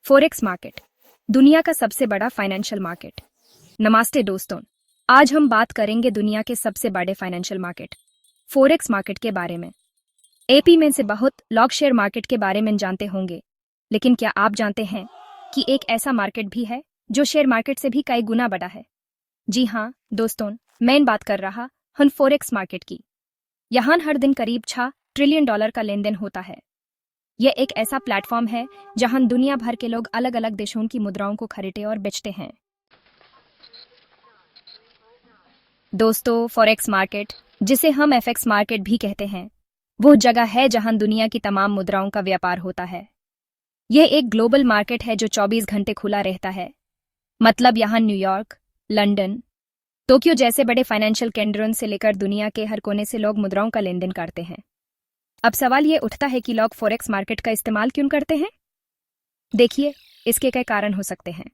Forex market, दुनिया का सबसे बड़ा फाइनेंशियल मार्केट। नमस्ते दोस्तों, आज हम बात करेंगे दुनिया के सबसे बड़े फाइनेंशियल मार्केट फोरेक्स मार्केट के बारे में। एपी में से बहुत लोग शेयर मार्केट के बारे में जानते होंगे, लेकिन क्या आप जानते हैं कि एक ऐसा मार्केट भी है जो शेयर मार्केट से भी कई गुना बड़ा है? जी हाँ दोस्तों, मैं बात कर रहा हूं फोरेक्स मार्केट की। यहाँ हर दिन करीब 6 ट्रिलियन डॉलर का लेन देन होता है। यह एक ऐसा प्लेटफॉर्म है जहां दुनिया भर के लोग अलग अलग देशों की मुद्राओं को खरीदते और बेचते हैं। दोस्तों, फॉरेक्स मार्केट, जिसे हम एफएक्स मार्केट भी कहते हैं, वो जगह है जहां दुनिया की तमाम मुद्राओं का व्यापार होता है। यह एक ग्लोबल मार्केट है जो 24 घंटे खुला रहता है। मतलब यहाँ न्यूयॉर्क, लंदन, टोक्यो जैसे बड़े फाइनेंशियल केंद्रों से लेकर दुनिया के हर कोने से लोग मुद्राओं का लेन देन करते हैं। अब सवाल ये उठता है कि लोग फॉरेक्स मार्केट का इस्तेमाल क्यों करते हैं? देखिए, इसके कई कारण हो सकते हैं।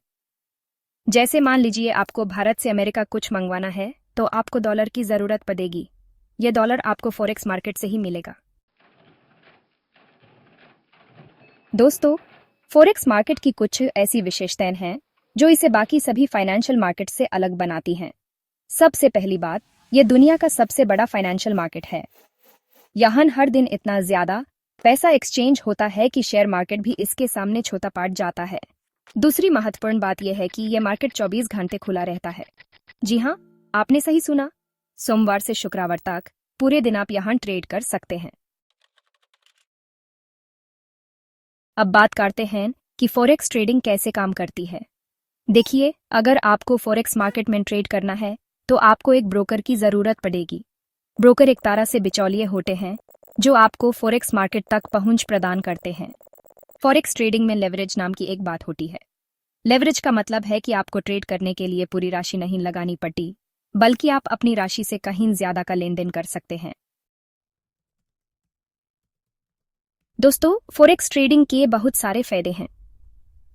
जैसे मान लीजिए आपको भारत से अमेरिका कुछ मंगवाना है, तो आपको डॉलर की जरूरत पड़ेगी। यह डॉलर आपको फॉरेक्स मार्केट से ही मिलेगा। दोस्तों, फॉरेक्स मार्केट की कुछ ऐसी विशेषताएं हैं जो इसे बाकी सभी फाइनेंशियल मार्केट से अलग बनाती हैं। सबसे पहली बात, यह दुनिया का सबसे बड़ा फाइनेंशियल मार्केट है। यहाँ हर दिन इतना ज्यादा पैसा एक्सचेंज होता है कि शेयर मार्केट भी इसके सामने छोटा पड़ जाता है। दूसरी महत्वपूर्ण बात यह है कि यह मार्केट 24 घंटे खुला रहता है। जी हाँ, आपने सही सुना, सोमवार से शुक्रवार तक पूरे दिन आप यहाँ ट्रेड कर सकते हैं। अब बात करते हैं कि फॉरेक्स ट्रेडिंग कैसे काम करती है। देखिए, अगर आपको फॉरेक्स मार्केट में ट्रेड करना है तो आपको एक ब्रोकर की जरूरत पड़ेगी। ब्रोकर एक तरह से बिचौलिए होते हैं जो आपको फॉरेक्स मार्केट तक पहुंच प्रदान करते हैं। फॉरेक्स ट्रेडिंग में लेवरेज नाम की एक बात होती है। लेवरेज का मतलब है कि आपको ट्रेड करने के लिए पूरी राशि नहीं लगानी पड़ती, बल्कि आप अपनी राशि से कहीं ज्यादा का लेन देन कर सकते हैं। दोस्तों, फॉरेक्स ट्रेडिंग के बहुत सारे फायदे हैं।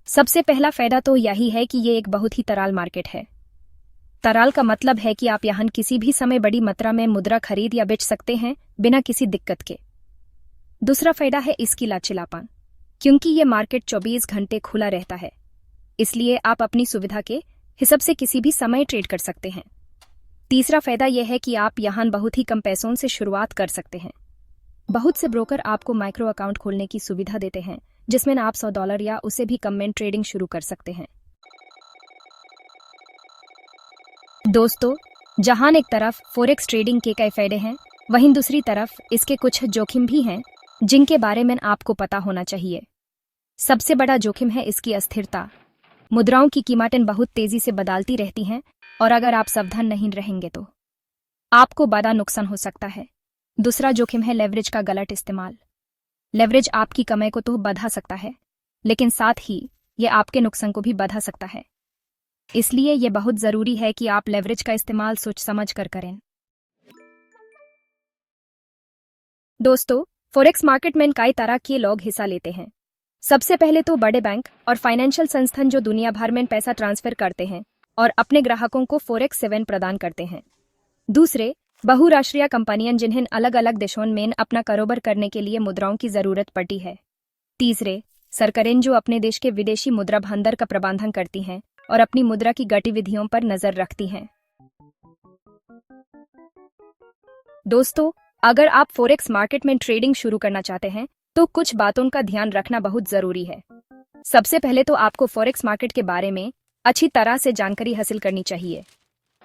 सबसे पहला फायदा तो यही है कि ये एक बहुत ही तरल मार्केट है। तरल का मतलब है कि आप यहाँ किसी भी समय बड़ी मात्रा में मुद्रा खरीद या बेच सकते हैं बिना किसी दिक्कत के। दूसरा फायदा है इसकी लचीलापन। क्योंकि ये मार्केट 24 घंटे खुला रहता है, इसलिए आप अपनी सुविधा के हिसाब से किसी भी समय ट्रेड कर सकते हैं। तीसरा फायदा यह है कि आप यहाँ बहुत ही कम पैसों से शुरुआत कर सकते हैं। बहुत से ब्रोकर आपको माइक्रो अकाउंट खोलने की सुविधा देते हैं, जिसमें आप $100 या उससे भी कम में ट्रेडिंग शुरू कर सकते हैं। दोस्तों, जहां एक तरफ फॉरेक्स ट्रेडिंग के कई फायदे हैं, वहीं दूसरी तरफ इसके कुछ जोखिम भी हैं जिनके बारे में आपको पता होना चाहिए। सबसे बड़ा जोखिम है इसकी अस्थिरता। मुद्राओं की कीमतें बहुत तेजी से बदलती रहती हैं और अगर आप सावधान नहीं रहेंगे तो आपको बड़ा नुकसान हो सकता है। दूसरा जोखिम है लेवरेज का गलत इस्तेमाल। लेवरेज आपकी कमाई को तो बढ़ा सकता है, लेकिन साथ ही यह आपके नुकसान को भी बढ़ा सकता है। इसलिए यह बहुत जरूरी है कि आप लेवरेज का इस्तेमाल सोच समझ कर करें। दोस्तों, फॉरेक्स मार्केट में कई तरह के लोग हिस्सा लेते हैं। सबसे पहले तो बड़े बैंक और फाइनेंशियल संस्थान जो दुनिया भर में पैसा ट्रांसफर करते हैं और अपने ग्राहकों को फॉरेक्स सेवाएं प्रदान करते हैं। दूसरे, बहुराष्ट्रीय कंपनियां जिन्हें अलग अलग देशों में अपना कारोबार करने के लिए मुद्राओं की जरूरत पड़ती है। तीसरे, सरकारें जो अपने देश के विदेशी मुद्रा भंडार का प्रबंधन करती हैं और अपनी मुद्रा की गतिविधियों पर नजर रखती हैं। दोस्तों, अगर आप फॉरेक्स मार्केट में ट्रेडिंग शुरू करना चाहते हैं तो कुछ बातों का ध्यान रखना बहुत जरूरी है। सबसे पहले तो आपको फॉरेक्स मार्केट के बारे में अच्छी तरह से जानकारी हासिल करनी चाहिए।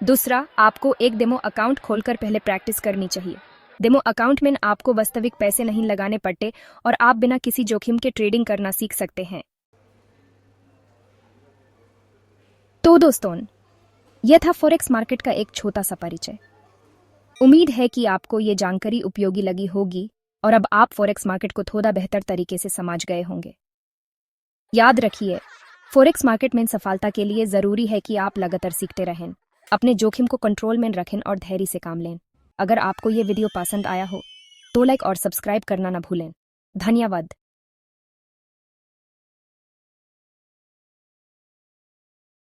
दूसरा, आपको एक डेमो अकाउंट खोलकर पहले प्रैक्टिस करनी चाहिए। डेमो अकाउंट में आपको वास्तविक पैसे नहीं लगाने पड़ते और आप बिना किसी जोखिम के ट्रेडिंग करना सीख सकते हैं। तो दोस्तों, यह था फॉरेक्स मार्केट का एक छोटा सा परिचय। उम्मीद है कि आपको ये जानकारी उपयोगी लगी होगी और अब आप फॉरेक्स मार्केट को थोड़ा बेहतर तरीके से समझ गए होंगे। याद रखिए, फॉरेक्स मार्केट में सफलता के लिए जरूरी है कि आप लगातार सीखते रहें, अपने जोखिम को कंट्रोल में रखें और धैर्य से काम लें। अगर आपको ये वीडियो पसंद आया हो तो लाइक और सब्सक्राइब करना न भूलें। धन्यवाद।